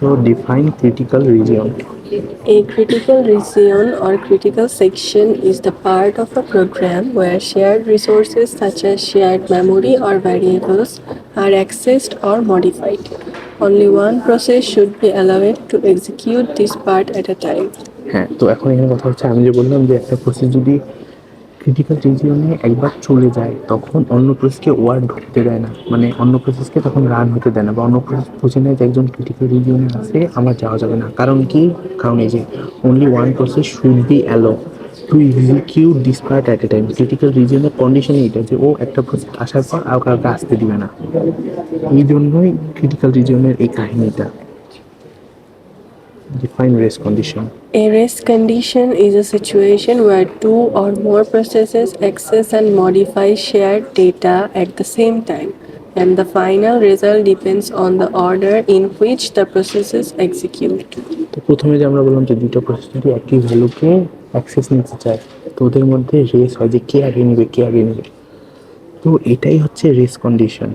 তো define critical region. A critical region or critical section is the part of a program where shared resources such as shared memory or variables are accessed or modified. Only one process should be allowed to execute this part at a time. হ্যাঁ, তো এখন এখানে কথা হচ্ছে, আমি যে বললাম যে একটা প্রসেস যদি ক্রিটিক্যাল রিজিয়নে একবার চলে যায় তখন অন্য প্রসেসকে ওয়ার্ড ঢুকতে দেয় না, মানে অন্য প্রসেসকে তখন রান হতে দেয় না, বা অন্য প্রসেস বুঝে নেয় যে একজন ক্রিটিক্যাল রিজিয়নে আছে, আমার যাওয়া যাবে না। কারণ কি? কারণ এই যে only one process should be allowed to execute this part at a time. Critical রিজিয়নের কন্ডিশন এইটা যে ও একটা প্রসেস আসার পর আর কাউকে আসতে দিবে না। এই জন্যই ক্রিটিক্যাল রিজিয়নের এই কাহিনীটা। Define race condition. A rest condition is a situation where two or more processes access and modify shared data at the same time, and the final result depends on the order in which the processes execute. তো প্রথমে যে আমরা বললাম যে দুটো process যদি একই ভ্যালুকে access নিতে চায়, তো ওদের মধ্যে রেস হয় যে কে আগে নেবে কে আগে নেবে। তো এটাই হচ্ছে রেস কন্ডিশন।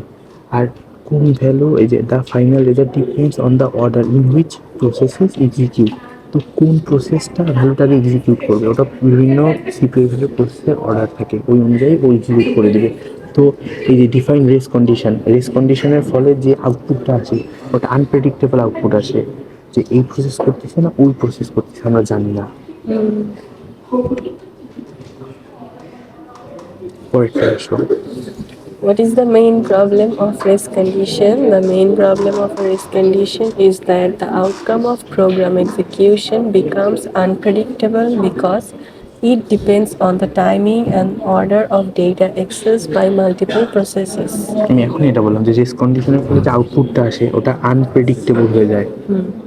আর কোন ভ্যালু, এই যে the final result depends on the order in which processes execute. তো কোন প্রসেসটা ভ্যালুটাকে এক্সিকিউট করবে, ওটা বিভিন্ন সিপিইউ ভ্যালু প্রসেসের অর্ডার থাকে, ওই অনুযায়ী ও এক্সিকিউট করে দেবে। তো এই যে ডিফাইন রেস কন্ডিশন, রেস কন্ডিশনের ফলে যে আউটপুটটা আসে ওটা আনপ্রেডিক্টেবল আউটপুট আসে, যে এই প্রসেস করতেছে না ওই প্রসেস করতেছে আমরা জানি না। পরেরটা আসো। What is the main problem of race condition? The main problem of a race condition is that the outcome of program execution becomes unpredictable because it depends on the timing and order of data accessed by multiple processes. আমি এখন এটা বললাম যে race কন্ডিশনের ফলে যে আউটপুটটা আসে ওটা আনপ্রেডিক্টেবল হয়ে যায়,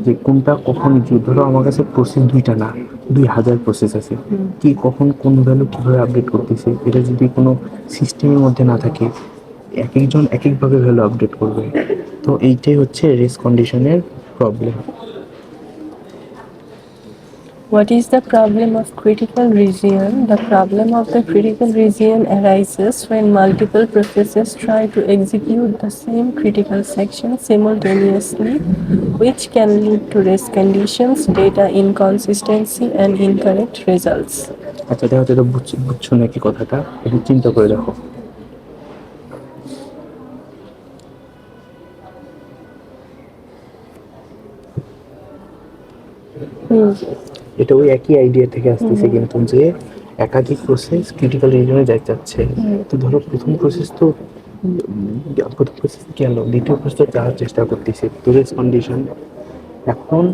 যে কোনটা কখন ধরো আমার কাছে প্রসেস দুইটা না 2000 প্রসেস আছে, কি কখন কোন ভ্যালু কীভাবে আপডেট করতেছে এটা যদি কোনো সিস্টেমের মধ্যে না থাকে, এক একজন এক একভাবে ভ্যালু আপডেট করবে। তো এইটাই হচ্ছে রেস কন্ডিশনের problem. What is the problem of critical region? The problem of the critical region arises when multiple processes try to execute the same critical section simultaneously, which can lead to race conditions, data inconsistency, and incorrect results. আচ্ছা দেখো তো এটা বুঝছো নাকি কথাটা, একটু চিন্তা করে দেখো। এটা ওই একই আইডিয়া থেকে আসতেছে, কিন্তু যে একাধিক প্রসেস ক্রিটিক্যাল রিজনে যাইতে চাচ্ছে। তো ধরো প্রথম প্রসেস তো প্রথম প্রসেস গেল, দ্বিতীয় প্রসেস যাওয়ার চেষ্টা করতেছে, তো রেস কন্ডিশন। এখন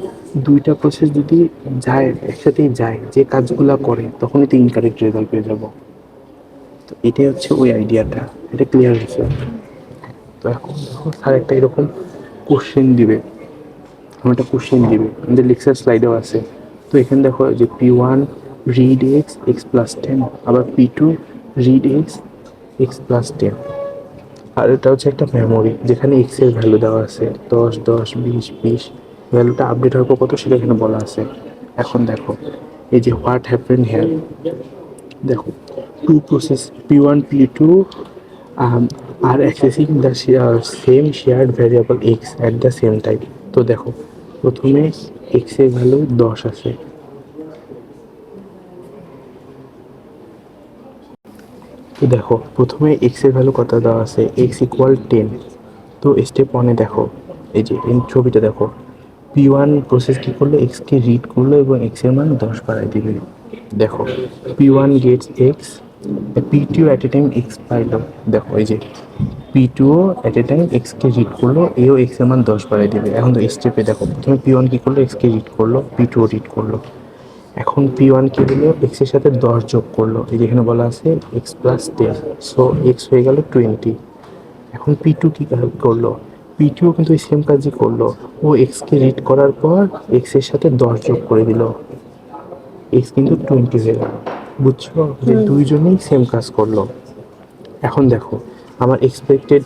দুইটা প্রসেস যদি যায় একসাথেই যায়, যে কাজগুলা করে তখনই তো ইনকারেক্ট রেজাল্ট পেয়ে যাব। তো এটাই হচ্ছে ওই আইডিয়াটা, এটা ক্লিয়ার হয়েছে। তো এখন দেখো স্যার একটা এরকম কোশ্চেন দিবে, আমার একটা কোশ্চেন দিবে, আমাদের লেকচার স্লাইডেও আছে। তো এখানে দেখো যে P1 read x x plus 10, আবার P2 read x x plus 10। আর এটা হচ্ছে একটা মেমোরি যেখানে এক্স এর ভ্যালু দেওয়া আছে 10 10 20 20। ভ্যালুটা আপডেট হওয়ার পর কত সেটা এখানে বলা আছে। এখন দেখো এই যে হোয়াট হ্যাপেন হেয়ার, দেখো টু প্রসেস P1 P2 আর accessing the same shared variable x at the same time. তো দেখো প্রথমে এক্স এর ভ্যালু 10 আছে, তো দেখো প্রথমে এক্স এর ভ্যালু কত দেওয়া আছে, এক্স ইকুয়াল 10। তো স্টেপ ওয়ানে দেখো এই যে এই ছবিটা দেখো, P1 প্রসেস কী করলো, এক্সকে রিড করলো এবং এক্স এর মান 10 বাড়াই দিবে। দেখো P1 gets x, P2 at a time x পাইলো। দেখো এই যে P2 অ্যাট এ টাইম এক্সকে রিড করলো, এও এক্স এর মান 10 বাড়াই দিবে। এখন তো স্টেপে দেখো প্রথমে P1 কী করলো, এক্সকে রিড করলো, P2 রিড করলো। এখন P1 কী হলো, এক্স এর সাথে 10 যোগ করলো, এই যেখানে বলা আছে এক্স প্লাস 10, সো এক্স হয়ে গেল 20। এখন P2 কী করলো, P2 কিন্তু এই সেম কাজই করলো, ও এক্সকে রিড করার পর এক্স এর সাথে 10 যোগ করে দিল, এক্স কিন্তু 20 হয়ে গেল। বুঝছো যে দুইজনেই সেম কাজ করলো। এখন দেখো আমার এক্সপেক্টেড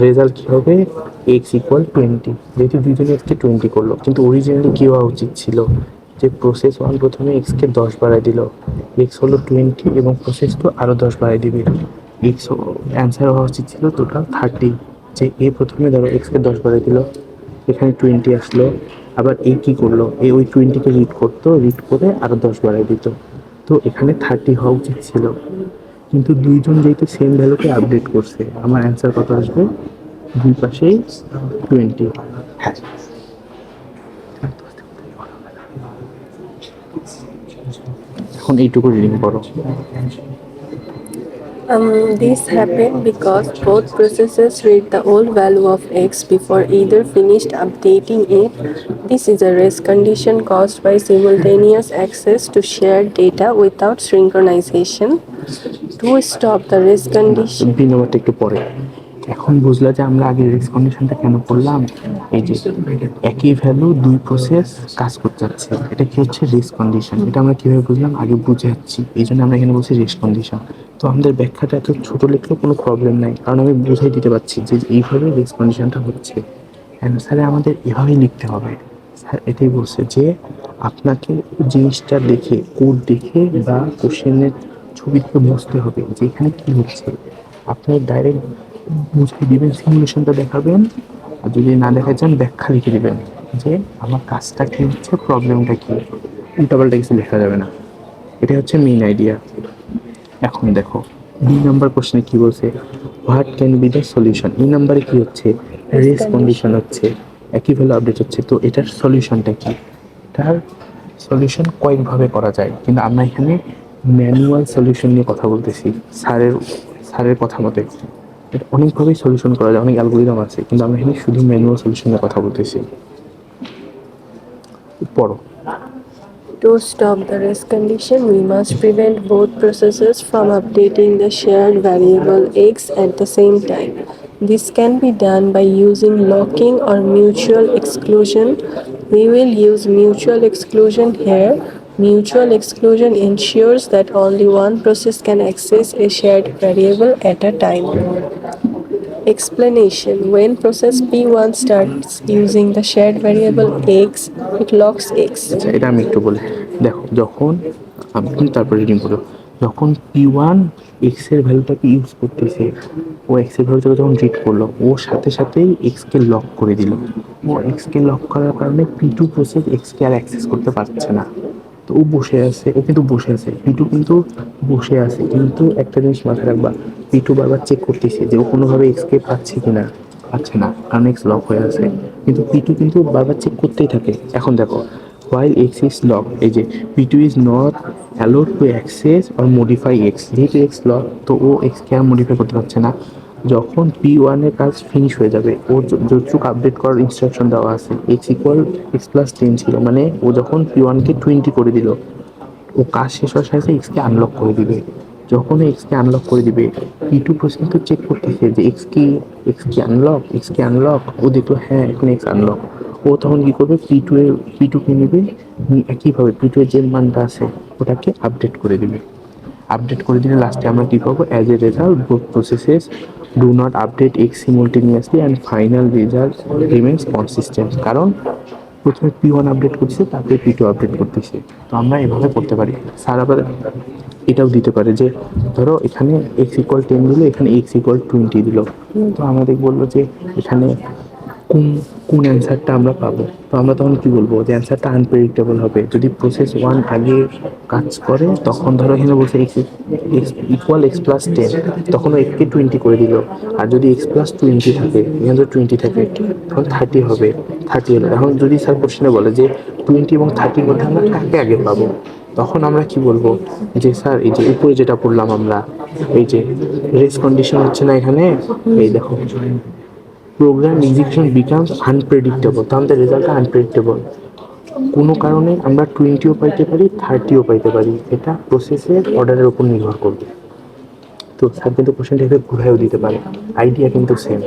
রেজাল্ট কী হবে, এক্স ইকুয়াল 20, যেহেতু দুইজনে এক্সকে 20 করলো, কিন্তু অরিজিনালি কী হওয়া উচিত ছিল যে প্রসেস ওয়ান প্রথমে এক্সকে 10 বাড়াই দিল, এক্স হলো 20 এবং প্রসেস টু আরও 10 বাড়াই দিবে, এক্স অ্যান্সার হওয়া উচিত ছিল টোটাল 30। যে এ প্রথমে ধরো এক্সকে 10 বাড়াই দিল, এখানে 20 আসলো, আবার এই কী করলো, এই ওই 20-কে রিড করতো, রিড করে আরও 10 বাড়ায় দিত। তো এখানে 30 হওয়া উচিত ছিল, কিন্তু দুইজন যেহেতু সেম ভ্যালুকে আপডেট করছে, আমার অ্যান্সার কত আসবে? দুই পাশেই 20। হ্যাঁ, এখন এইটুকু রিডিং পড়ো। This happened because both processes read the old value of x before either finished updating it. This is a race condition caused by simultaneous access to shared data without synchronization. To stop the race condition, B নাম্বারটা একটু পরে। এখন বুঝলা যে আমরা আগে race কন্ডিশনটা কেন করলাম? এই যে একই ভ্যালু দুই প্রসেস কাজ করতে যাচ্ছে, এটা কি হচ্ছে রেস কন্ডিশন। এটা আমরা কিভাবে বুঝলাম? আগে বুঝে যাচ্ছি, এই জন্য আমরা এখানে বলছি রেস কন্ডিশন। তো আমাদের ব্যাখ্যাটা এত ছোট লিখলেও কোনো প্রবলেম নাই, কারণ আমি বুঝাই দিতে পারছি যে এইভাবে রেস কন্ডিশনটা হচ্ছে। অ্যান্সারে আমাদের এভাবেই লিখতে হবে। স্যার এটাই বলছে যে আপনাকে জিনিসটা দেখে, কোড দেখে বা কোশ্চেনের ছবি থেকে বুঝতে হবে যে এখানে কী হচ্ছে। আপনি ডাইরেক্ট বুঝিয়ে দিবেন, সিমুলেশনটা দেখাবেন, আর যদি না দেখা যান ব্যাখ্যা লিখে দিবেন যে আমার কাজটা কী হচ্ছে, প্রবলেমটা কী। উল্টাপাল্টা কিছু লেখা যাবে না। এটা হচ্ছে মেইন আইডিয়া। এখন দেখো 2 নাম্বার কোশ্চেনে কি বলছে? What can be the solution. এই নাম্বারে কি হচ্ছে? রেস কন্ডিশন হচ্ছে, একই ভ্যালু আপডেট হচ্ছে। তো এটার সলিউশনটা কি? এটার সলিউশন কয়েকভাবে করা যায়, কিন্তু আমরা এখানে ম্যানুয়াল সলিউশন নিয়ে কথা বলতেছি। স্যারের কথা মতে এটা অনেকভাবেই সলিউশন করা যায়, অনেক অ্যালগরিদম আছে, কিন্তু আমরা এখানে শুধু ম্যানুয়াল সলিউশন নিয়ে কথা বলতেছি। পড়ো। to stop the race condition, we must prevent both processes from updating the shared variable x at the same time. This can be done by using locking or mutual exclusion. We will use mutual exclusion here. Mutual exclusion ensures that only one process can access a shared variable at a time. Explanation: when process P1 starts using the shared variable x, it locks x. আচ্ছা, এটা আমি একটু বলি। দেখো, যখন আমি তারপর reading করো, যখন P1 এক্স এর ভ্যালুটাকে ইউজ করতেছে, ও এক্স এর ভ্যালুটাকে যখন রিড করলো, ও সাথে সাথেই এক্সকে লক করে দিল। ও এক্সকে লক করার কারণে P2 প্রসেস এক্সকে আর অ্যাক্সেস করতে পারছে না। তো ও বসে আছে, ও কিন্তু বসে আছে, P2 কিন্তু বসে আছে, কিন্তু একটা জিনিস মাথায় রাখবা, P2 বারবার চেক করতেছে যে ও কোনোভাবে এক্সকে পাচ্ছে কিনা। পাচ্ছে না, কারণ এক্স লক হয়ে আছে, কিন্তু P2 কিন্তু বারবার চেক করতেই থাকে। এখন দেখো, while x is locked, এই যে P2 is not allowed to access or modify x, যেহেতু x lock, তো ও x কে আর মডিফাই করতে পারছে না। যখন P1 এর কাজ ফিনিশ হয়ে যাবে, ওর যতটুকু আপডেট করার ইনস্ট্রাকশন দেওয়া আছে, x ইকুয়াল x+10 ছিল, মানে ও যখন P1 কে 20 করে দিল, ও কাজ শেষ হওয়ার সাথে এক্সকে আনলক করে দিবে। যখন এক্সকে আনলক করে দিবে, P2 প্রসেস কিন্তু চেক করতেছে যে এক্স কি আনলক। ও দেখলো হ্যাঁ, এখন এক্স আনলক। ও তখন কি করবে? P2 কে নেবে, একইভাবে P2 এর যে মানটা আছে ওটাকে আপডেট করে দিবে। আপডেট করে দিলে লাস্টে আমরা কি পাবো? As a result both processes do not update x সিমultaneously and final result remains consistent. কারণ প্রথমে P1 আপডেট করছে, তারপরে P2 আপডেট করতেছে। তো আমরা এভাবে করতে পারি। স্যার আবার এটাও দিতে পারে যে ধরো এখানে x=10 দিল, এখানে x=20 দিল। তো আমাদের বললো যে এখানে কোন কোন অ্যান্সারটা আমরা পাবো। তো আমরা তখন কি বলবো? যে অ্যান্সারটা আনপ্রেডিক্টেবল হবে। যদি প্রসেস 1 আগে কাজ করে, তখন ধরো এখানে বলছে x=x+10, তখন ও কে 20 করে দিল। আর যদি x+20 থাকে, এখানে যদি 20 থাকে, তখন 30 হবে। 30 হলো। এখন যদি স্যার কোশ্চেনে বলে যে 20 এবং 30-র মধ্যে আমরা কাকে আগে পাবো, তখন আমরা কি বলবো? যে স্যার এই যে উপরে যেটা পড়লাম আমরা, এই যে রেস কন্ডিশন হচ্ছে না এখানে, এই দেখো, প্রোগ্রাম এক্সিকিউশন বিকামস আনপ্রেডিক্টেবল। তো আমাদের রেজাল্টটা আনপ্রেডিক্টেবল। কোনো কারণে আমরা 20ও পাইতে পারি, 30ও পাইতে পারি, এটা প্রসেসের অর্ডারের উপর নির্ভর করবে। তো স্যার কিন্তু কোশ্চেনটা এভাবে ঘুরাইও দিতে পারে, আইডিয়া কিন্তু সেম।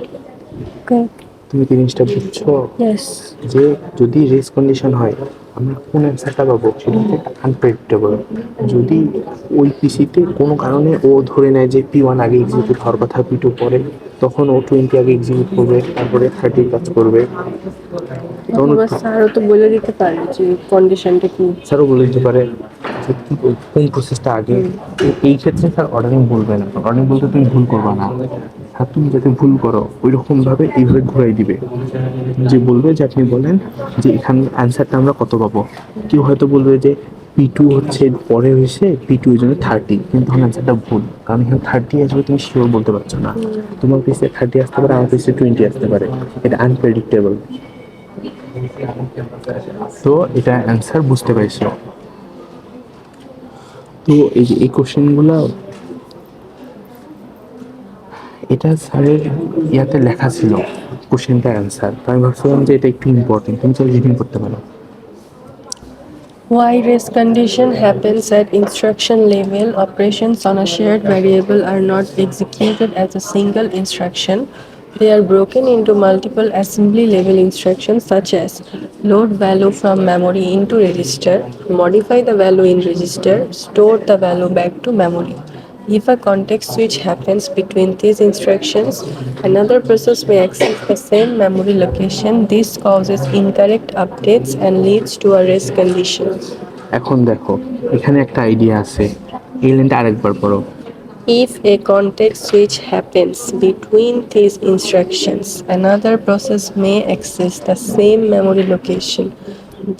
Okay. তুমি কি জিনিসটা বুঝছো? Yes. যে যদি রেস কন্ডিশন হয়, আমরা কোন অ্যান্সারটা পাবো সেটা হচ্ছে একটা আনপ্রেডিক্টেবল। যদি ওই পিসিতে কোনো কারণে ও ধরে নেয় যে P1 আগে এক্সিকিউট হওয়ার কথা, P2 পরে, তখন ও 20 আগে এক্সিকিউট করবে, তারপরে 30 কাজ করবে। তখন অথবা স্যারও তো বলে দিতে পারে যে কন্ডিশনটা কি। স্যারও বলে দিতে পারে যে কোন প্রসেসটা আগে। তো এই ক্ষেত্রে স্যার অর্ডারিং বলবে না, অর্ডারিং বলতে তুমি ভুল করবে না। আর তুমি যাতে ভুল করো ওই রকম ভাবে এইভাবে ঘুরাই দিবে, যে বলবে যে আপনি বলেন যে এখানে অ্যান্সারটা আমরা কত পাবো। কেউ হয়তো বলবে যে P2 হচ্ছে পরে হয়েছে P2 এর জন্য 30, কিন্তু তখন অ্যান্সারটা ভুল, কারণ এখানে 30 আসবে তুমি শিওর বলতে পারছো না। তোমার পিসে 30 আসতে পারে, আমার পিসে 20 আসতে পারে, এটা আনপ্রেডিক্টেবল। তো এটা অ্যান্সার বুঝতে পারছো। তো এই যে এই কোশ্চেনগুলো, এটা স্যারের ইয়াতে লেখা ছিল কোশ্চেনটার অ্যান্সার, তো আমি ভাবছিলাম যে এটা একটু ইম্পর্টেন্ট, তুমি চলো রিডিং করতে পারো। Why race condition happens at instruction level, operations on a shared variable are not executed as a single instruction. They are broken into multiple assembly level instructions such as load value from memory into register, modify the value in register, store the value back to memory. If a context switch happens between these instructions, another process may access the same memory location. This causes incorrect updates and leads to a race condition. এখন দেখো এখানে একটা idea আছে, এই লাইনটা আরেকবার পড়ো। If a context switch happens between these instructions, another process may access the same memory location.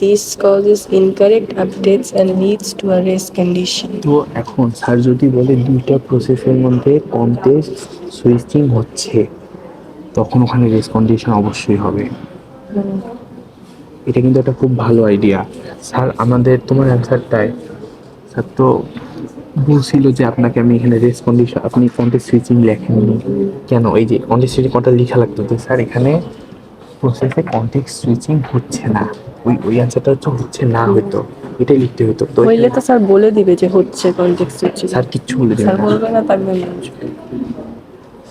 This causes incorrect updates and leads to a race condition. তো এখন স্যার যদি বলে দুইটা প্রসেসের মধ্যে কন্টেক্সট সুইচিং হচ্ছে, তখন ওখানে রেস কন্ডিশন অবশ্যই হবে। এটা কিন্তু একটা খুব ভালো আইডিয়া। স্যার আমাদের তোমার অ্যান্সারটায় স্যার তো বলছিল যে আপনাকে আমি এখানে রেস কন্ডিশন, আপনি কন্টেক্সট সুইচিং লেখেননি কেন, এই যে কন্টেক্সট সুইচিং কটা লেখা লাগতো যে স্যার এখানে প্রসেসে কন্টেক্সট সুইচিং হচ্ছে না, ওই অ্যান্সারটা হচ্ছে না হয়তো, এটাই লিখতে হতো। তো হইলে তো স্যার বলে দিবে যে হচ্ছে কনটেক্সট সুইচ। স্যার কিচ্ছু বলে দেবে স্যার না, বলবে না তার মানে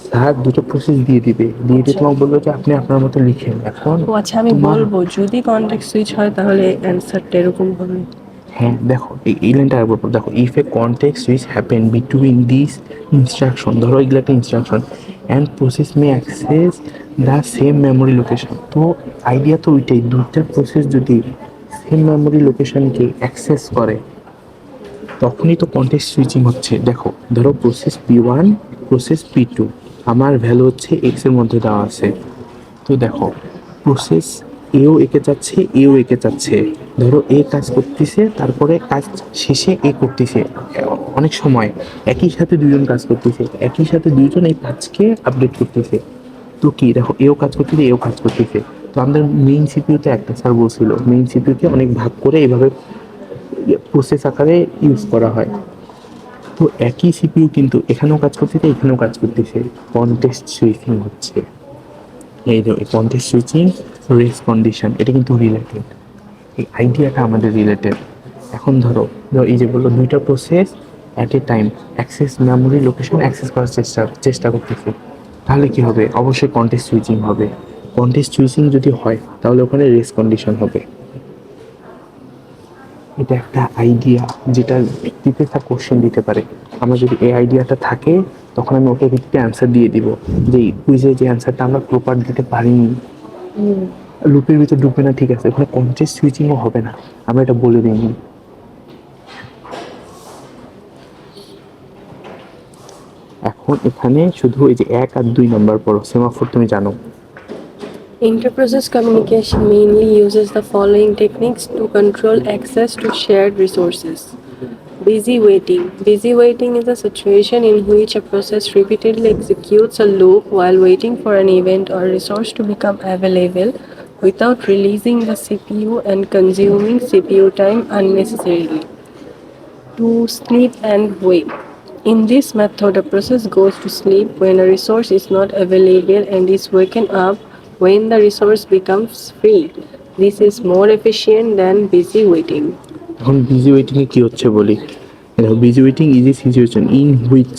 স্যার দুটো প্রসেস দিয়ে দিবে, দিয়ে দিয়ে তোমাকে বললো যে আপনি আপনার মতো লিখেন। এখন ও আচ্ছা, আমি তোমার বলবো যদি কনটেক্সট সুইচ হয় তাহলে অ্যান্সারটা এরকম হবে। হ্যাঁ দেখো এই লাইনটা আরেকবার পড়ো। দেখো if A context switch happen between this instruction, ধরো এগুলো একটা instruction, and process May access the same memory location. তো আইডিয়া তো ওইটাই, দুইটা প্রসেস যদি সেম মেমোরি লোকেশনকে অ্যাক্সেস করে তখনই তো কন্টেক্সট সুইচিং হচ্ছে। দেখো ধরো প্রসেস P1 প্রসেস P2, আমার ভ্যালু হচ্ছে এক্স এর মধ্যে দেওয়া আছে। তো দেখো প্রসেস এও একে চাচ্ছে, এও একে চাচ্ছে, ধরো এ কাজ করতেছে তারপরে কাজ শেষে এ করতেছে, অনেক সময় একই সাথে দুজন কাজ করতেছে, একই সাথে দুজন এই কাজকে আপডেট করতেছে। তো কি দেখো এও কাজ করতেছে এও কাজ করতেছে, তো আমাদের মেইন সিপিইউতে একটা স্যার বলছিল মেইন সিপিইউকে অনেক ভাগ করে এইভাবে প্রসেস আকারে ইউজ করা হয়। তো একই সিপিইউ কিন্তু এখানেও কাজ করতেছে এখানেও কাজ করতেছে, কনটেক্সট সুইচিং হচ্ছে। এই যে কন্টেক্সট সুইচিং রেস কন্ডিশন, এটা কিন্তু রিলেটেড, এই আইডিয়াটা আমাদের রিলেটেড। এখন ধরো এই যে বললো দুইটা process at a time access memory location access করার চেষ্টা করতেছে, তাহলে কি হবে, অবশ্যই কন্টেক্সট সুইচিং হবে। কন্টেক্সট সুইচিং যদি হয় তাহলে ওখানে রেস কন্ডিশন হবে। এটা একটা আইডিয়া যেটার ভিত্তিতে স্যার কোশ্চেন দিতে পারে। আমার যদি এই আইডিয়াটা থাকে তখন আমি ওটার ভিত্তিতে অ্যান্সার দিয়ে দিব, যে কুইজে যে অ্যান্সারটা আমরা প্রপার দিতে পারিনি, লুপের ভিতর ঢুকবে না, ঠিক আছে, ওখানে কন্টেক্সট সুইচিংও হবে না, আমরা এটা বলে দিইনি। এখন এখানে শুধু এই যে 1 আর 2 নাম্বার পড়ো, সেমাফোর তুমি জানো। Interprocess communication mainly uses the following techniques to control access to shared resources. Busy waiting. Busy waiting is a situation in which a process repeatedly executes a loop while waiting for an event or resource to become available without releasing the CPU and consuming CPU time unnecessarily. To sleep and wake. In this method, a process goes to sleep when a resource is not available and is waken up when the resource becomes free. This is more efficient than busy waiting. এখন busy waiting এ কি হচ্ছে বলি। দেখো busy waiting is a situation in which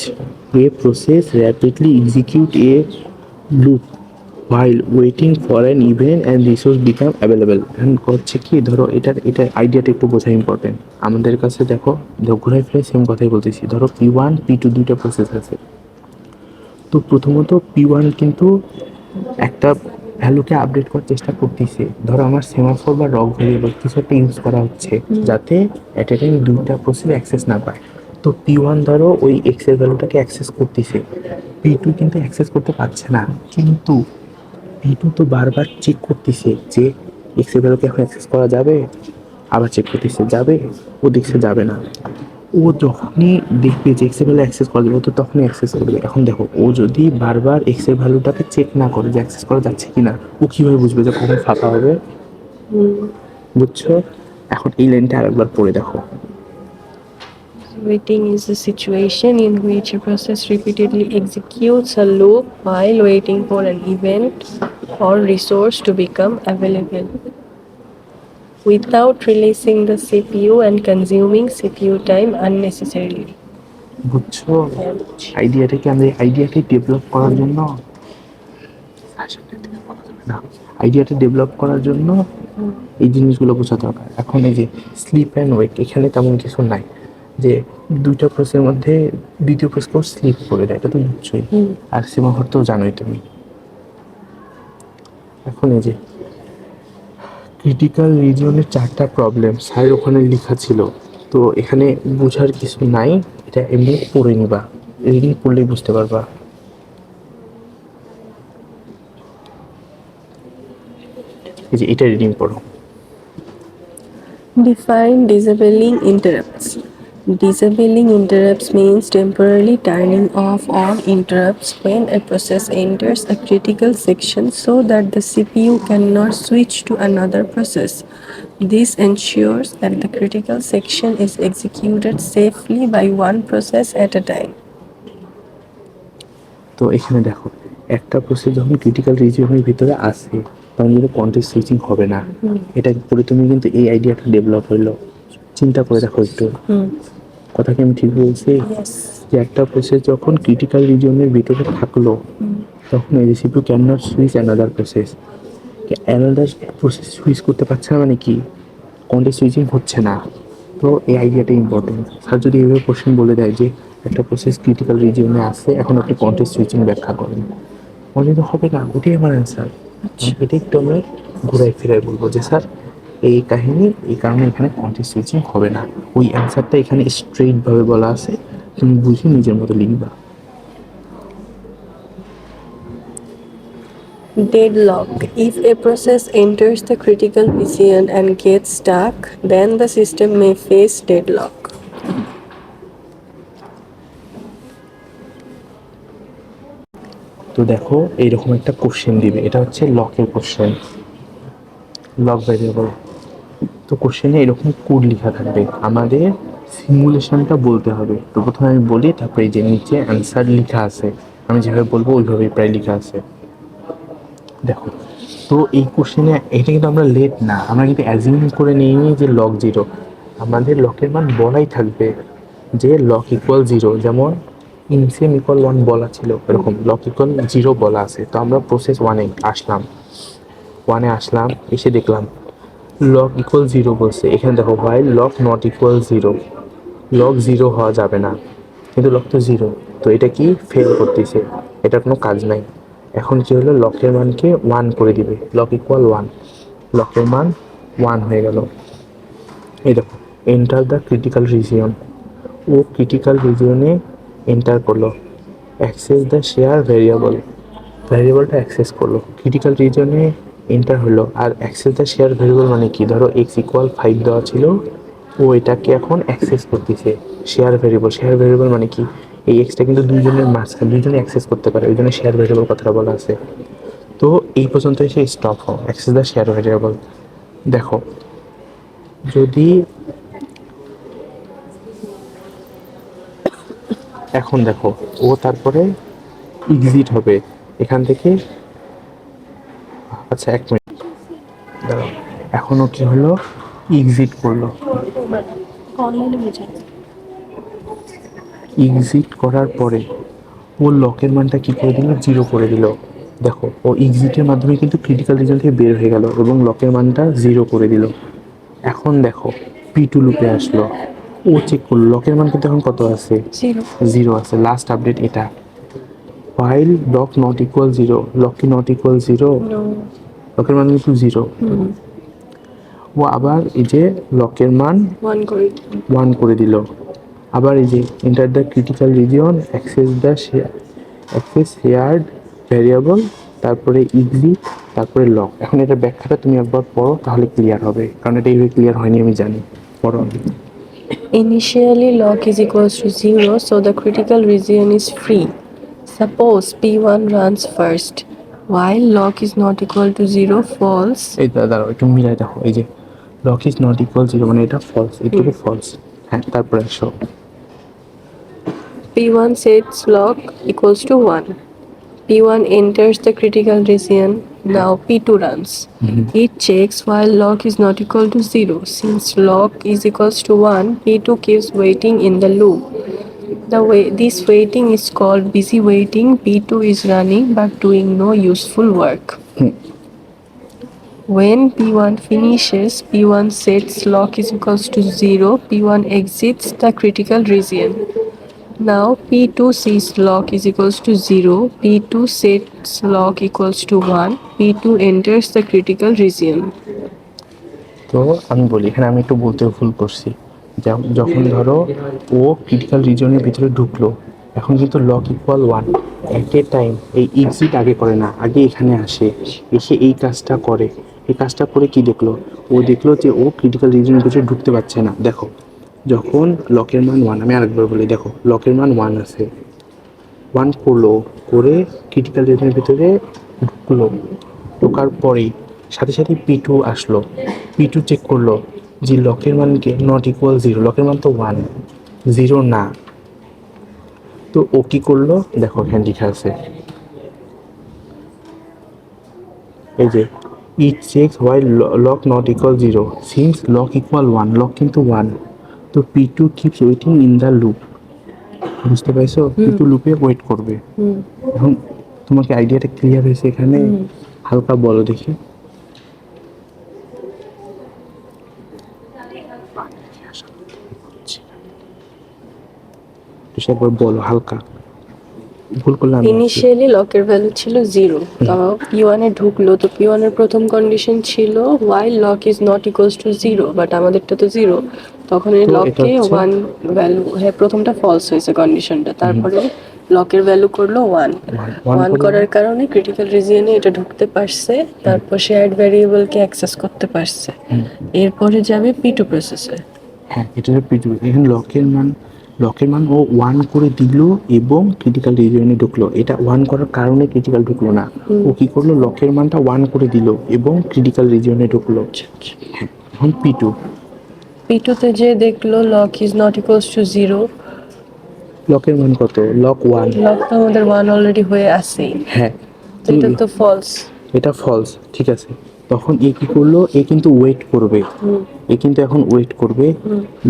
a process rapidly execute A loop while waiting for an event and resource become available। এখন হচ্ছে কি ধরো এটা আইডিয়াটা একটু বোঝা ইম্পর্টেন্ট আমাদের কাছে। দেখো ঘুরাই ফিরে সেম কথাই বলতেছি, ধরো P1 P2 দুইটা প্রসেস আছে। তো প্রথমত P1 কিন্তু একটা ভ্যালুকে আপডেট করার চেষ্টা করতেছে, ধরো আমার সেমাফোর বা রক ভ্যারিয়েবল কিছু একটা ইউজ করা হচ্ছে যাতে অ্যাট এ টাইম দুইটা প্রসেস অ্যাক্সেস না পায়। তো P1 ধরো ওই x এর ভ্যালুটাকে অ্যাক্সেস করতেছে, P2 কিন্তু অ্যাক্সেস করতে পারছে না, কিন্তু P2 তো বারবার চেক করতেছে যে x এর ভ্যালুকে এখন অ্যাক্সেস করা যাবে, আবার চেক করতেছে যাবে, ও দেখছে যাবে না। ও যখনই দেখবে যে এক্স এর ভ্যালু অ্যাক্সেস করা যাবে, ও তো তখনই অ্যাক্সেস করবে। এখন দেখো, ও যদি বারবার এক্স এর ভ্যালুটাকে চেক না করে যে অ্যাক্সেস করা যাচ্ছে কিনা, ও কিভাবে বুঝবে যে কখন ফাঁকা হবে? বুঝছো? এখন এই লাইনটা আরেকবার পড়ে দেখো। Waiting is a situation in which a process repeatedly executes a loop while waiting for an event or resource to become available without releasing the CPU and consuming CPU time unnecessarily. বুঝছো আইডিয়াটাকে? আমরা আইডিয়াকে develop করার জন্য, না, আইডিয়াটা develop করার জন্য এই জিনিসগুলো বোঝা দরকার। এখন এই যে স্লিপ অ্যান্ড ওয়েক, এখানে তেমন কিছু নাই যে দুইটা প্রসেসের মধ্যে দ্বিতীয় প্রসেস স্লিপ করে দেয়, এটা তো বুঝছোই। আর সীমাহর তো জানোই তুমি। এখন এই যে ক্রিটিক্যাল রিজিয়নের 4টা প্রবলেম স্যার ওখানে লেখা ছিল, তো এখানে বোঝার কিছু নাই, এটা এমনি পড়ে নিবা, রিডিং পড়লেই বুঝতে পারবা। এই যে এটা রিডিং পড়ো। Define disabling interrupts. Disabling interrupts means temporarily turning off all interrupts when a process enters a critical section so that the CPU cannot switch to another process. This ensures that the critical section is executed safely by one process at a time. তো এখানে দেখো, একটা process যখন critical রিজিয়নের ভিতরে আসে তখন কিন্তু context switching হবে না। এটা পরে তুমি কিন্তু এই আইডিয়াটা ডেভেলপ হইলো, চিন্তা করে দেখো একটু। কথা কি আমি ঠিক বলছি? Yes. যে একটা প্রসেস যখন ক্রিটিক্যাল রিজিয়নের ভিতরে থাকলো তখন এই recipe can not switch another process. Another process switch করতে পারছে না মানে কি? কন্টেক্সট সুইচিং হচ্ছে না। তো এই আইডিয়াটা ইম্পর্টেন্ট। স্যার যদি এইভাবে কোশ্চেন বলে দেয় যে একটা প্রসেস ক্রিটিক্যাল রিজিয়নে আসে, এখন আপনি কন্টেক্সট সুইচিং ব্যাখ্যা করেন, মনে তো হবে না, ওটাই আমার অ্যান্সার। এটাই একটু আমি ঘুরাই ফিরাই বলবো যে স্যার এই কাহিনী, এই কারণে এখানে কন্টেক্সট সুইচিং হবে না। ওই অ্যান্সারটা এখানে স্ট্রেইটভাবে বলা আছে, তুমি বুঝে নিজের মতো লিখবা। Deadlock. If a process enters the critical region and gets stuck, then the system may face deadlock. তো দেখো এইরকম একটা কোশ্চেন দিবে, এটা হচ্ছে লকের কোশ্চেন, লক ভ্যারিয়েবল। তো কোশ্চেনে এরকম কোড লেখা থাকবে, আমাদের সিমুলেশনটা বলতে হবে। তো প্রথমে আমি বলি, তারপরে এই যে নিচে অ্যান্সার লেখা আছে, আমি যেভাবে বলবো ওইভাবেই প্রায় লেখা আছে। দেখো, তো এই কোশ্চেনে এটা কিন্তু আমরা লেট না, আমরা কিন্তু অ্যাজিউম করে নিই যে লক জিরো, আমাদের লকের মান বলাই থাকবে যে লক ইকুয়াল জিরো, যেমন ইনসেম ইকুয়াল 1 বলা ছিল, এরকম লক ইকুয়াল জিরো বলা আছে। তো আমরা প্রসেস ওয়ানে আসলাম, এসে দেখলাম লক ইকুয়াল জিরো বলছে। এখানে দেখো while lock not equal zero, lock zero হওয়া যাবে না, কিন্তু লক তো জিরো, তো এটা কি ফেল করতেছে, এটা কোনো কাজ নাই। এখন কি হলো, লকের মানকে 1 করে দিবে, লক ইকুয়াল 1, লকের মান 1 হয়ে গেল। এই দেখো, এন্টার দ্য ক্রিটিক্যাল রিজিয়ন, ও ক্রিটিক্যাল রিজিয়নে এন্টার করলো, অ্যাক্সেস দ্য শেয়ার ভ্যারিয়েবল, ভ্যারিয়েবলটা অ্যাক্সেস করলো, ক্রিটিক্যাল রিজনে এন্টার হলো। আর অ্যাক্সেস দ্য শেয়ার ভ্যারিয়েবল মানে কি, ধরো এক্স ইকুয়াল 5 দেওয়া ছিল, ও এটাকে এখন অ্যাক্সেস করতেছে শেয়ার ভ্যারিয়েবল। শেয়ার ভ্যারিয়েবল মানে কি, এই এক্সটা কিন্তু দুইজনের মাঝখানে, দুইজনে অ্যাক্সেস করতে পারে, ওই জন্য শেয়ার ভ্যারিয়েবল কথাটা বলা আছে। তো এই পর্যন্ত এসে স্টপ হও, অ্যাক্সেস দ্য শেয়ার ভ্যারিয়েবল। দেখো যদি এখন দেখো, ও তারপরে এক্সিট হবে এখান থেকে। আচ্ছা 1 মিনিট দাঁড়াও, এখনো কি হলো, এক্সিট করলো। এক্সিট করার পরে ও লকের মানটা কি করে দিল, জিরো করে দিল। দেখো, ও এক্সিটের মাধ্যমে কিন্তু ক্রিটিক্যাল রিজন থেকে বের হয়ে গেল এবং লকের মানটা জিরো করে দিল। এখন দেখো P2 লুপে আসলো, ও চেক করলো লকের মান কিন্তু এখন কত আছে, Zero. জিরো আছে, লাস্ট আপডেট এটা। while lock not equal zero, lock কি নট ইকুয়াল জিরো? No. লকের মান কিন্তু জিরো। ও আবার এই যে লকের মান One করে 1 করে দিল, আবার এই যে enter the critical region, access shared variable, তারপরে এক্সিট, তারপরে লক। এখন এটার ব্যাখ্যাটা তুমি একবার পড়ো, তাহলে ক্লিয়ার হবে, কারণ এটা এইভাবে ক্লিয়ার হয়নি আমি জানি। পড়ো। Initially, lock is equals to 0, so the critical region is free. Suppose P1 runs first. While lock is not equal to 0, false. এই দাঁড়াও একটু মিলাই দেখো, এই যে lock is not equal zero মানে এটা ফলস, এটুকু ফলস। হ্যাঁ, তারপরে আসো। P1 sets lock equals to 1. P1 enters the critical region. Now P2 runs. It checks while lock is not equal to 0. Since lock is equals to 1, P2 keeps waiting in the loop. This waiting is called busy waiting. P2 is running but doing no useful work. When P1 finishes, P1 sets lock is equals to 0. P1 exits the critical region. Now P2 sees lock is equals to 0. P2 sets lock equals to 1. P2 enters the critical region. তো আমি বলি, এখানে আমি একটু বলতে ভুল করছি। যখন ধরো ও ক্রিটিক্যাল রিজনের ভিতরে ঢুকলো, এখন কিন্তু লক ইকুয়াল 1, এট এ টাইম এই এক্সিট আগে করে না, আগে এখানে আসে, এসে এই কাজটা করে। এই কাজটা করে কি দেখলো, ও দেখলো যে ও ক্রিটিক্যাল রিজনের ভিতরে ঢুকতে পারছে না। দেখো যখন লকের মান 1, আমি আরেকবার বলি, দেখো লকের মান 1 আছে, 1 করলো, করে ক্রিটিক্যাল রিজনের ভিতরে ঢুকলো, ঢোকার পরেই সাথে সাথে P2 আসলো। P2 চেক করলো যে লকের মানকে নট ইকুয়াল 0, লকের মান তো 1, 0 না। তো ও কি করলো, দেখো এখানে লেখা আছে, এই যে it checks while lock not equal 0 since lock equal 1, lock কিন্তু 1। তো P2 keeps waiting in the loop. বুঝতে পারছো? P2 লুপে ওয়েট করবে। এখন তোমাকে আইডিয়াটা ক্লিয়ার হয়েছে এখানে? হালকা বলো দেখি। একবার বলো হালকা, ভুল করলে আমি ইনিশিয়ালি লকের ভ্যালু ছিল 0, তো P1 এ ঢুকলো, তো P1 এর প্রথম কন্ডিশন ছিল while lock is not equals to 0, but আমাদেরটা তো 0, তখন এই তো এটা লককে হচ্ছে 1 ভ্যালু, হ্যাঁ প্রথমটা ফলস হয়েছে কন্ডিশনটা, তারপরে লকের ভ্যালু করলো 1 1 করার কারণে ক্রিটিক্যাল রিজিয়নে এটা ঢুকতে পারছে, তারপর শেয়ার্ড ভ্যারিয়েবলকে অ্যাক্সেস করতে পারছে, এরপরে যাবে P2 প্রসেসে। হ্যাঁ, এটা হচ্ছে P2। এখানে লকের মান ও 1 করে দিল এবং ক্রিটিক্যাল রিজিয়নে ঢুকলো। এটা 1 করার কারণে ক্রিটিক্যাল ঢুকলো না, ও কি করলো, লকের মানটা 1 করে দিল এবং ক্রিটিক্যাল রিজিয়নে ঢুকলো। হ্যাঁ, এখন P2 তে যে দেখলো lock is not equals to 0, লকের মান কত, লক 1, লক তো আমাদের 1 অলরেডি হয়ে আছেই, হ্যাঁ তো এটা তো ফলস। এটা ফলস, ঠিক আছে। তখন এ কি করলো, এ কিন্তু ওয়েট করবে, এ কিন্তু এখন ওয়েট করবে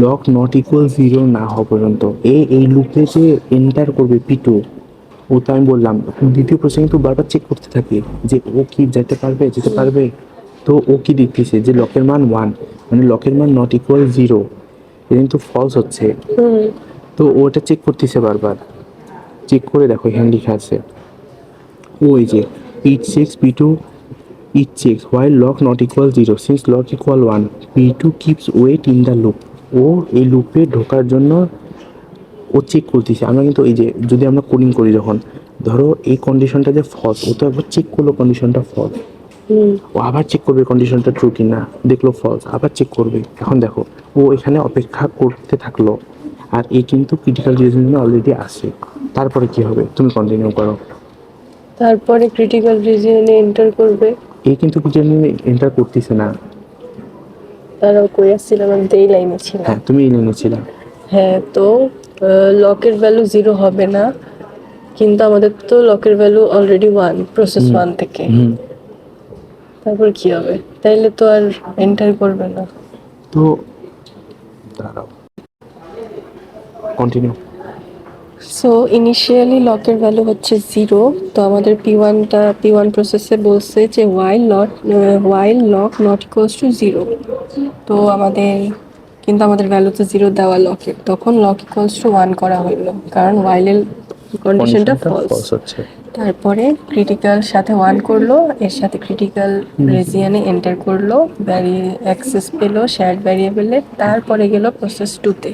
লক নট ইকুয়াল 0 না হওয়া পর্যন্ত। এই লুপে যে এন্টার করবে P2, ও তো আমি বললাম দ্বিতীয় প্রশ্ন কিন্তু বারবার চেক করতে থাকে যে ও কি যেতে পারবে। তো ও কি দেখতেছে যে লকের মান 1, মানে লকের মান নট ইকুয়াল 0, এ কিন্তু ফলস হচ্ছে। তো ও এটা চেক করতেছে বারবার, চেক করে দেখো এখানে লেখা আছে, ওই যে it checks P2, it checks while lock not equal 0 since lock equal 1, P2 keeps wait in the loop। ও এই লুপে ঢোকার জন্য ও চেক করতেছে। আমরা কিন্তু এই যে যদি আমরা কোডিং করি, যখন ধরো এই কন্ডিশনটা যে ফলস, ও তো একবার চেক করলো কন্ডিশনটা ফলস, ও আবার চেক করবে কন্ডিশনটা ট্রু কিনা, দেখলো ফলস, আবার চেক করবে। এখন দেখো ও এখানে অপেক্ষা করতে থাকলো, আর এ কিন্তু ক্রিটিক্যাল রিজনে অলরেডি আসে। তারপরে কি হবে, তুমি কন্টিনিউ করো। তারপরে ক্রিটিক্যাল রিজিয়নে এন্টার করবে। এই কিন্তু কিছু এন্টার করতেছে না। তারাও কই আসছিলাম, আমি তো এই লাইনে ছিলাম। হ্যাঁ, তুমি এই লাইনে ছিলাম। হ্যাঁ, তো লকের ভ্যালু 0 হবে না, কিন্তু আমাদের তো লকের ভ্যালু অলরেডি 1 প্রসেস 1 থেকে। তারপর কি হবে, তাইলে তো আর এন্টার করবে না। তো দাঁড়াও, কন্টিনিউ। সো ইনিশিয়ালি লকের ভ্যালু হচ্ছে 0, তো আমাদের P1 প্রসেসে বলছে যে while lock not equals to 0, তো আমাদের ভ্যালু তো 0 দেওয়া লকের, তখন লক ইকুয়ালস টু 1 করা হইলো, কারণ while এর কন্ডিশনটা ফলস হচ্ছে। তারপরে ক্রিটিক্যাল সাথে 1 করলো, এর সাথে ক্রিটিক্যাল রিজিয়নে এন্টার করলো, অ্যাক্সেস পেলো শেয়ার্ড ভ্যারিয়েবলে, তারপরে গেল প্রসেস 2 তে।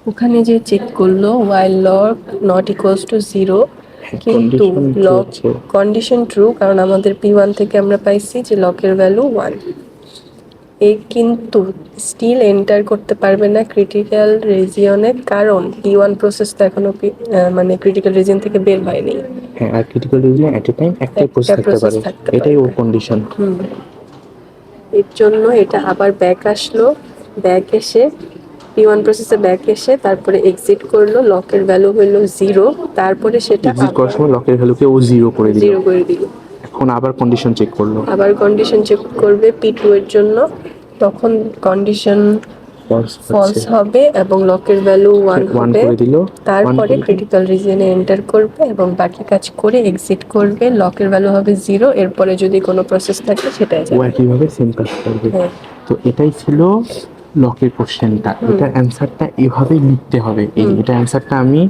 ওখানে যে চেক করলো while log not equals to 0, কিন্তু condition true লগ হচ্ছে। কন্ডিশন ট্রু, কারণ আমাদের P1 থেকে আমরা পাইছি যে লকের ভ্যালু 1। এ কিন্তু স্টিল এন্টার করতে পারবে না ক্রিটিক্যাল রিজিয়নে, কারণ P1 প্রসেস তো এখনো মানে ক্রিটিক্যাল রিজিয়ন থেকে বের হয়নি। হ্যাঁ, আর ক্রিটিক্যাল রিজনে এট এ টাইম একটাই প্রসেস থাকতে process পারে, থাকতে এটাই ওর পারবে। কন্ডিশন। এর জন্য এটা আবার ব্যাক আসলো, ব্যাক এসে P1 প্রসেসে ব্যাক এসে তারপরে এক্সিট করলো, লকের ভ্যালু হলো 0, তারপরে সেটা এক্সিট করার সময় লকের ভ্যালুকে ও 0 করে দিল। 0 করে দিল। এখন আবার কন্ডিশন চেক করলো, আবার কন্ডিশন চেক করবে P2 এর জন্য, তখন কন্ডিশন ফলস ফলস হচ্ছে, হবে এবং লকের ভ্যালু 1 1 হবে। করে দিল। তারপরে ক্রিটিক্যাল রিজিয়নে এন্টার করবে এবং বাকি কাজ করে এক্সিট করবে, লকের ভ্যালু হবে 0। এরপরে যদি কোনো প্রসেস থাকে সেটাই ও যাবে। একইভাবে সেম কাজ করবে। হ্যাঁ। তো এটাই ছিল লকের কোশ্চেনটা। এটার অ্যান্সারটা এভাবেই লিখতে হবে। এই এটা অ্যান্সারটা আমি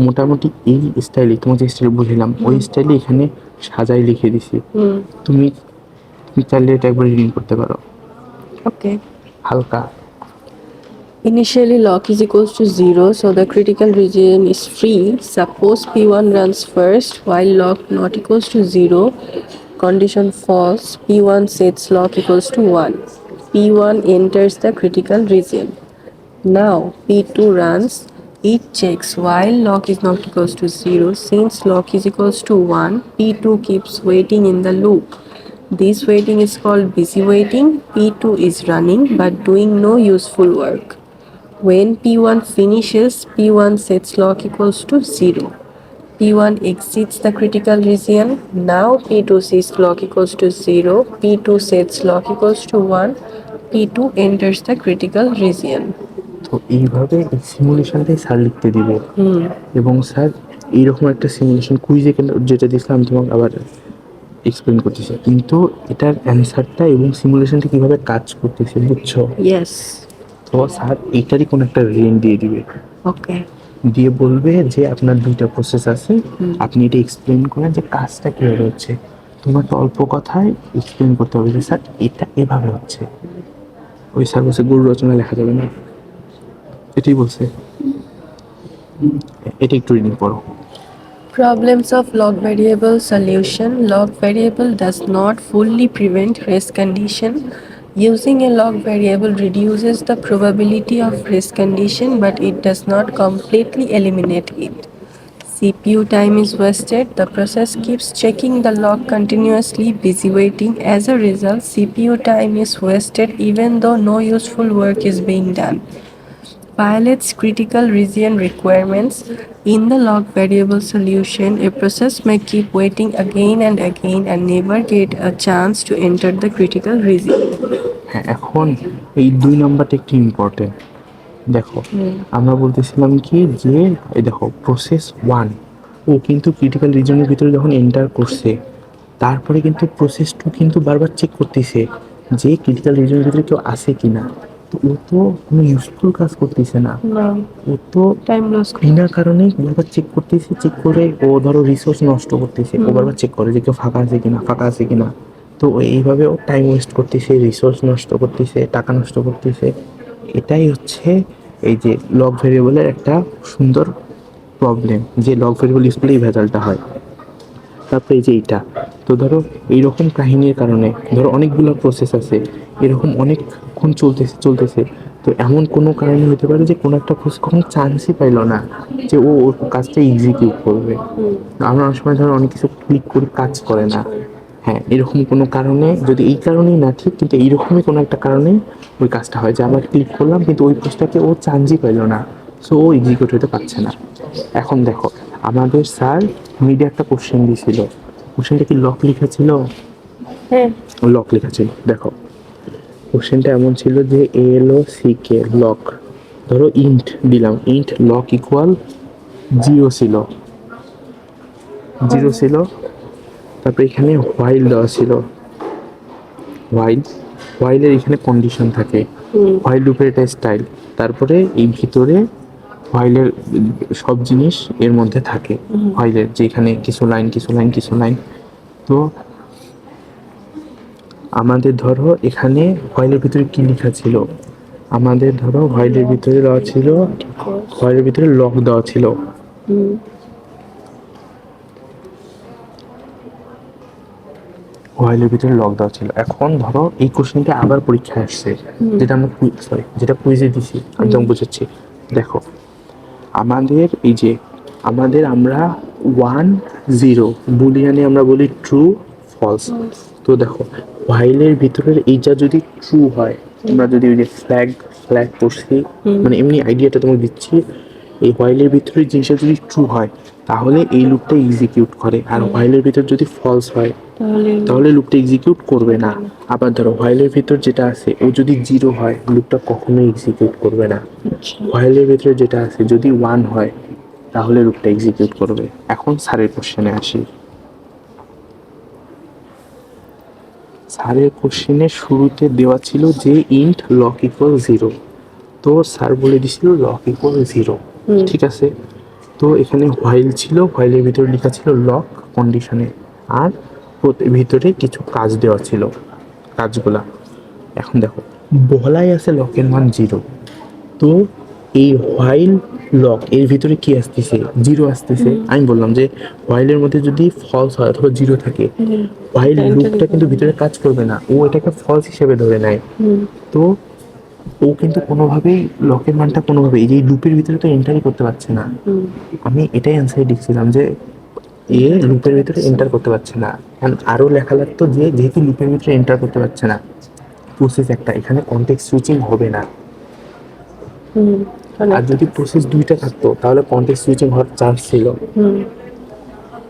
মোটামুটি এই স্টাইলে, তোমার যে স্টাইলে বুঝলাম ওই স্টাইলে এখানে সাজাই লিখে দিছি। তুমি তুমি চাইলে এটা একবার রিডিং করতে পারো ওকে। হালকা। Initially lock is equals to 0, so the critical region is free. Suppose P1 runs first while lock not equals to 0, condition false, P1 sets lock equals to 1. P1 enters the critical region. Now P2 runs, it checks while lock is not equals to 0. Since lock is equals to 1, P2 keeps waiting in the loop. This waiting is called busy waiting. P2 is running but doing no useful work. When P1 finishes, P1 sets lock equals to 0. P1 exits the critical region. Now P2 sees lock equals to 0. P2 sets lock equals to 1. P2 enters the critical region. তো এইভাবে এই সিমুলেশনটাই sir লিখতে দিবে। এবং sir এইরকম একটা simulation কুইজে যেটা দিয়েছিলাম আমি তোমাকে আবার এক্সপ্লেন করতেছি, কিন্তু এটার অ্যান্সারটা এবং সিমুলেশনটা কীভাবে কাজ করতেছে বুঝছো? Yes. তো স্যার এইটারই কোনো একটা রেঞ্জ দিয়ে দিবে, Okay. দিয়ে বলবে যে আপনার দুইটা প্রসেস আছে, আপনি এটা এক্সপ্লেন করেন যে কাজটা কীভাবে হচ্ছে। তোমাকে অল্প কথায় এক্সপ্লেন করতে হবে যে স্যার এটা এভাবে হচ্ছে। ওই স্যার বলছে গুরু রচনা লেখা যাবে না, এটাই বলছে। এটা একটু রিডিং পড়ো। Problems of log variable solution. Log variable does not fully prevent race condition. Using a log variable reduces the probability of race condition, but it does not completely eliminate it. CPU time is wasted. The process keeps checking the log continuously, busy waiting. As a result, CPU time is wasted even though no useful work is being done. Violates critical region requirements. In the log variable solution, a process may keep waiting again and again and never get a chance to enter the critical region. হ্যাঁ, এখন এই 2 নাম্বারটা একটু important. দেখো আমরা বলতেছিলাম কি যে এই দেখো প্রসেস 1 ও কিন্তু ক্রিটিক্যাল রিজনের ভিতরে যখন এন্টার করছে, তারপরে কিন্তু প্রসেস 2 কিন্তু বারবার চেক করতেছে যে ক্রিটিক্যাল রিজনের ভিতরে কেউ আছে কি না। তো ও তো কোনো ইউজফুল কাজ করতেছে না, ও তো টাইম লস বিনা কারণেই বারবার চেক করতেছে। চেক করে ও ধরো রিসোর্স নষ্ট করতেছে, ও বারবার চেক করে যে কেউ ফাঁকা আছে কিনা, ফাঁকা আছে কিনা। তো এইভাবে ও টাইম ওয়েস্ট করতেছে, রিসোর্স নষ্ট করতেছে, টাকা নষ্ট করতেছে। এটাই হচ্ছে এই যে লগ ভেরিয়েবলের একটা সুন্দর প্রবলেম, যে লগ ভেরিয়েবল ইউজ করলে এই ভেজালটা হয়। তারপরে এই যে এইটা, তো ধরো এইরকম কাহিনীর কারণে ধরো অনেকগুলো প্রসেস আছে, এরকম অনেকক্ষণ চলতেছে চলতেছে, তো এমন কোনো কারণে হতে পারে যে কোনো একটা প্রসেস কখনো চান্সই পাইলো না যে ও ওর কাজটা এক্সিকিউট করবে। আমরা অনেক সময় ধরো অনেক কিছু ক্লিক করি, কাজ করে না। হ্যাঁ, এরকম কোনো কারণে, যদি এই কারণেই না ঠিক, কিন্তু এইরকমই কোনো একটা কারণে ওই কাজটা হয় যে আমরা ক্লিক করলাম কিন্তু ওই পোস্টটাকে ও চান্সই পাইলো না, সো ও এক্সিকিউট হতে পারছে না। এখন দেখো আমাদের স্যার মিডিয়া একটা কোশ্চেন দিয়েছিল, কোশ্চেনটা কি লক লেখা ছিল? হ্যাঁ। লক লেখা ছিল। দেখো কোশ্চেনটা এমন ছিল যে LOCK লক, ধরো ইন্ট দিলাম, ইন্ট লক ইকুয়াল 0 ছিল, 0 ছিল। তারপরে এখানে হোয়াইল দেওয়া ছিল, হোয়াইলের এখানে কন্ডিশন থাকে, হোয়াইল লুপের এটা স্টাইল। তারপরে এই ভিতরে হোয়াইলের সব জিনিস এর মধ্যে থাকে, হোয়াইলের যেখানে কিছু লাইন কিছু লাইন কিছু লাইন। তো আমাদের ধরো এখানে হোয়াইলের ভিতরে কি লেখা ছিল, আমাদের ধরো হোয়াইলের ভিতরে দেওয়া ছিল, হোয়াইলের ভিতরে লক দেওয়া ছিল, হুম হোয়াইলের ভিতরে লক দেওয়া ছিল। এখন ধরো এই কোশ্চেনটা আবার পরীক্ষায় আসছে, যেটা আমরা সরি যেটা কুইজে দিছি, আমি তোমাকে বুঝাচ্ছি। দেখো আমাদের এই যে আমরা 1 0 বুলিয়ানে আমরা বলি ট্রু ফলস। তো দেখো হোয়াইলের ভিতরের এইটা যদি ট্রু হয়, আমরা যদি ওই যে ফ্ল্যাগ করছি, মানে এমনি আইডিয়াটা তোমাকে দিচ্ছি, এই হোয়াইলের ভিতরে জিনিসটা যদি ট্রু হয় তাহলে এই লুপটা এক্সিকিউট করে, আর হোয়াইলের ভিতর যদি ফলস হয় তাহলে লুপটা এক্সিকিউট করবে না। আবার ধরো হোয়াইলের ভিতর যেটা আছে ও যদি 0 হয় লুপটা কখনোই এক্সিকিউট করবে না। আচ্ছা হোয়াইলের ভিতরে যেটা আছে যদি 1 হয় তাহলে লুপটা এক্সিকিউট করবে। এখন স্যারের কোশ্চেনে আসি। স্যারের কোশ্চেনের শুরুতে দেওয়া ছিল যে ইন্ট লক ইকুয়াল 0, তো স্যার বলে দিছিল লক ইকুয়াল 0, ঠিক আছে। তো এখানে হোয়াইল ছিল, হোয়াইলের ভিতরে লেখা ছিল লক কন্ডিশনে, আর ভিতরে কিছু কাজ দেওয়া ছিল, কাজগুলা এখন দেখো বলাই আছে লকের মান 0, তো এই হোয়াইল লক এর ভিতরে কি আসতেছে 0 আসতেছে। আমি বললাম যে হোয়াইলের মধ্যে যদি ফলস হয় অথবা 0 থাকে, হোয়াইল লুপটা কিন্তু ভিতরে কাজ করবে না, ও এটাকে ফলস হিসেবে ধরে নেয়। তো ও কিন্তু কোনোভাবেই লকের মানটা কোনোভাবেই এই যে লুপের ভিতরে তো এন্টারই করতে পারছে না। আমি এটাই অ্যান্সারে লিখছিলাম যে এ লুপের ভিতরে এন্টার করতে পারছে না। এখন আরও লেখা লাগতো যে যেহেতু লুপের ভিতরে এন্টার করতে পারছে না, প্রসেস একটা এখানে কনটেক্সট সুইচিং হবে না। আর যদি প্রসেস 2টা থাকতো তাহলে কনটেক্সট সুইচিং হওয়ার চান্স ছিল।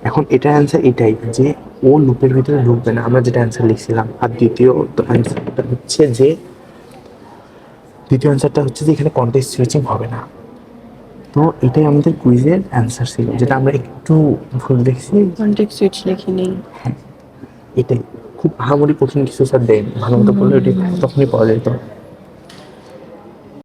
এখন এটা অ্যান্সার এটাই যে ও লুপের ভিতরে ঢুকবে না, আমরা যেটা অ্যান্সার লিখছিলাম। আর দ্বিতীয় অ্যান্সারটা হচ্ছে যে এখানে কনটেক্সট সুইচিং হবে না। তো এটাই আমাদের কুইজের অ্যান্সার ছিল, যেটা আমরা একটু ভুল দেখছি। কন্টেক্সট সুইচ লিখি নেই। এটাই খুব আহামরি কঠিন কিছু স্যার দেন, ভালো মতো পড়লে ওটি তখনই পাওয়া যেত।